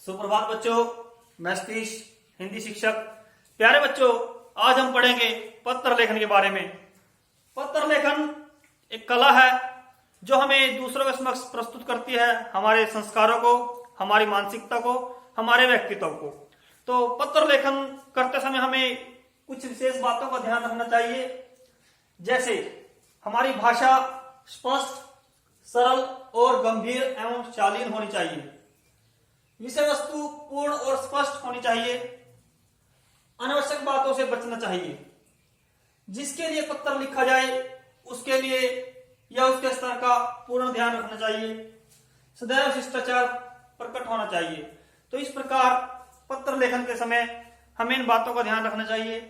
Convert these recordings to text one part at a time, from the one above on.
सुप्रभात बच्चों, मैं सतीश, हिंदी शिक्षक। प्यारे बच्चों, आज हम पढ़ेंगे पत्र लेखन के बारे में। पत्र लेखन एक कला है जो हमें दूसरों के समक्ष प्रस्तुत करती है हमारे संस्कारों को, हमारी मानसिकता को, हमारे व्यक्तित्व को। तो पत्र लेखन करते समय हमें कुछ विशेष बातों का ध्यान रखना चाहिए, जैसे हमारी भाषा स्पष्ट, सरल और गंभीर एवं शालीन होनी चाहिए। विषय वस्तु पूर्ण और स्पष्ट होनी चाहिए। अनावश्यक बातों से बचना चाहिए। जिसके लिए पत्र लिखा जाए उसके लिए या उसके स्तर का पूर्ण ध्यान रखना चाहिए। सदैव शिष्टाचार प्रकट होना चाहिए। तो इस प्रकार पत्र लेखन के समय हमें इन बातों का ध्यान रखना चाहिए।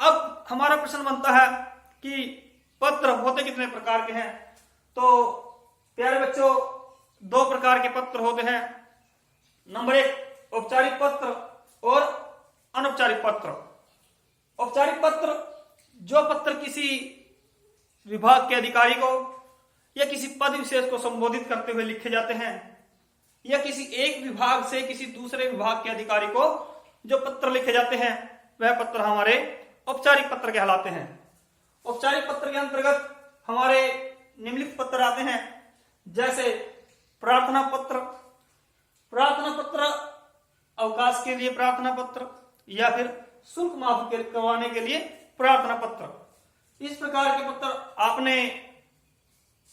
अब हमारा प्रश्न बनता है कि पत्र होते कितने प्रकार के हैं। तो प्यारे बच्चों, दो प्रकार के पत्र होते हैं। नंबर एक, औपचारिक पत्र और अनौपचारिक पत्र। औपचारिक पत्र, जो पत्र किसी विभाग के अधिकारी को या किसी पद विशेष को संबोधित करते हुए लिखे जाते हैं, या किसी एक विभाग से किसी दूसरे विभाग के अधिकारी को जो पत्र लिखे जाते हैं, वह पत्र हमारे औपचारिक पत्र कहलाते हैं। औपचारिक पत्र के अंतर्गत हमारे निम्नलिखित पत्र आते हैं, जैसे प्रार्थना पत्र। प्रार्थना पत्र अवकाश के लिए प्रार्थना पत्र, या फिर शुल्क माफ करवाने के लिए प्रार्थना पत्र। इस प्रकार के पत्र आपने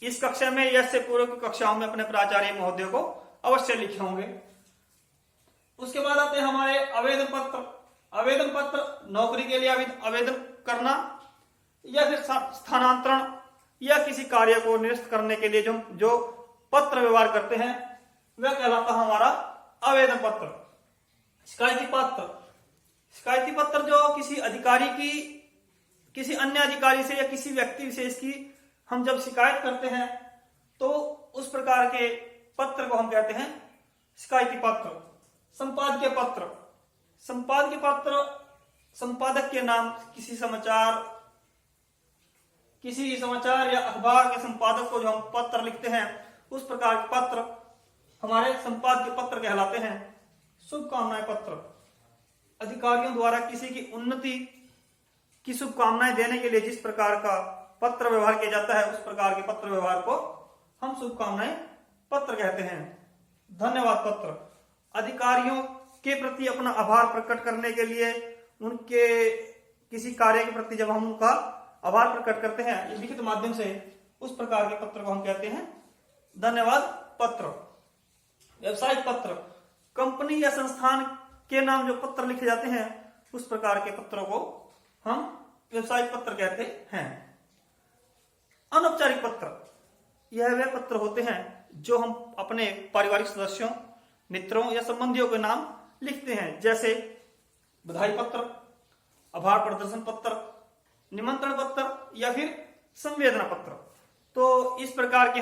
इस कक्षा में या इससे पूर्व की कक्षाओं में अपने प्राचार्य महोदय को अवश्य लिखे होंगे। उसके बाद आते हैं हमारे आवेदन पत्र। आवेदन पत्र नौकरी के लिए आवेदन करना, या फिर स्थानांतरण या किसी कार्य को निरस्त करने के लिए जो पत्र व्यवहार करते हैं, वह कहलाता है हमारा आवेदन पत्र। शिकायती पत्र। शिकायती पत्र जो किसी अधिकारी की, किसी अन्य अधिकारी से या किसी व्यक्ति विशेष की हम जब शिकायत करते हैं, तो उस प्रकार के पत्र को हम कहते हैं शिकायती पत्र। संपादकीय पत्र। संपादकीय पत्र संपादक के नाम किसी समाचार या अखबार के संपादक को जो हम पत्र लिखते हैं, उस प्रकार के पत्र हमारे संपादकीय पत्र कहलाते हैं। शुभकामनाएं पत्र। अधिकारियों द्वारा किसी की उन्नति की शुभकामनाएं देने के लिए जिस प्रकार का पत्र व्यवहार किया जाता है, उस प्रकार के पत्र व्यवहार को हम शुभकामनाएं पत्र कहते हैं। धन्यवाद पत्र। अधिकारियों के प्रति अपना आभार प्रकट करने के लिए, उनके किसी कार्य के प्रति जब हम उनका आभार प्रकट करते हैं लिखित माध्यम से, उस प्रकार के पत्र को हम कहते हैं धन्यवाद पत्र। व्यवसायिक पत्र। कंपनी या संस्थान के नाम जो पत्र लिखे जाते हैं, उस प्रकार के पत्रों को हम व्यवसायिक पत्र कहते हैं। अनौपचारिक पत्र, यह वे पत्र होते हैं जो हम अपने पारिवारिक सदस्यों, मित्रों या संबंधियों के नाम लिखते हैं, जैसे बधाई पत्र, आभार प्रदर्शन पत्र, निमंत्रण पत्र या फिर संवेदना पत्र। तो इस प्रकार के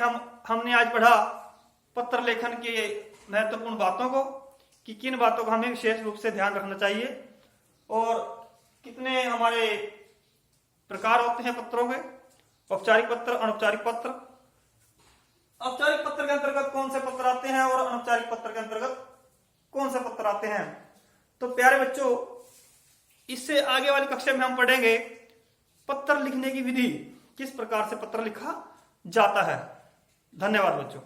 हमने आज पढ़ा पत्र लेखन के महत्वपूर्ण बातों को, कि किन बातों का हमें विशेष रूप से ध्यान रखना चाहिए और कितने हमारे प्रकार होते हैं पत्रों के। औपचारिक पत्र, अनौपचारिक पत्र। औपचारिक पत्र के अंतर्गत कौन से पत्र आते हैं और अनौपचारिक पत्र के अंतर्गत कौन से पत्र आते हैं। तो प्यारे बच्चों, इससे आगे वाली कक्षा में हम पढ़ेंगे पत्र लिखने की विधि, किस प्रकार से पत्र लिखा जाता है। धन्यवाद बच्चों।